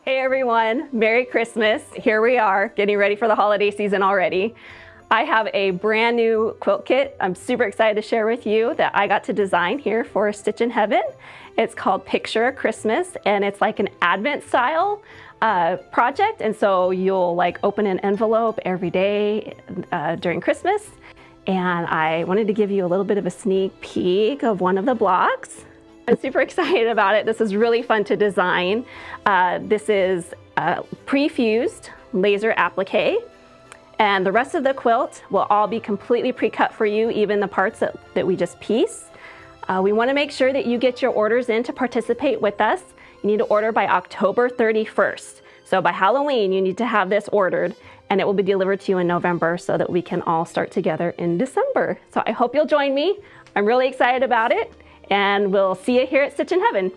Hey everyone, Merry Christmas. Here we are, getting ready for the holiday season already. I have a brand new quilt kit I'm super excited to share with you that I got to design here for Stitchin Heaven. It's called Picture a Christmas, and it's like an Advent style project. And so you'll like open an envelope every day during Christmas. And I wanted to give you a little bit of a sneak peek of one of the blocks. I'm super excited about it. This is really fun to design. This is pre-fused laser applique, and the rest of the quilt will all be completely pre-cut for you, even the parts that we just piece. We want to make sure that you get your orders in to participate with us. You need to order by October 31st. So by Halloween, you need to have this ordered, and it will be delivered to you in November so that we can all start together in December. So I hope you'll join me. I'm really excited about it. And we'll see you here at Stitchin Heaven.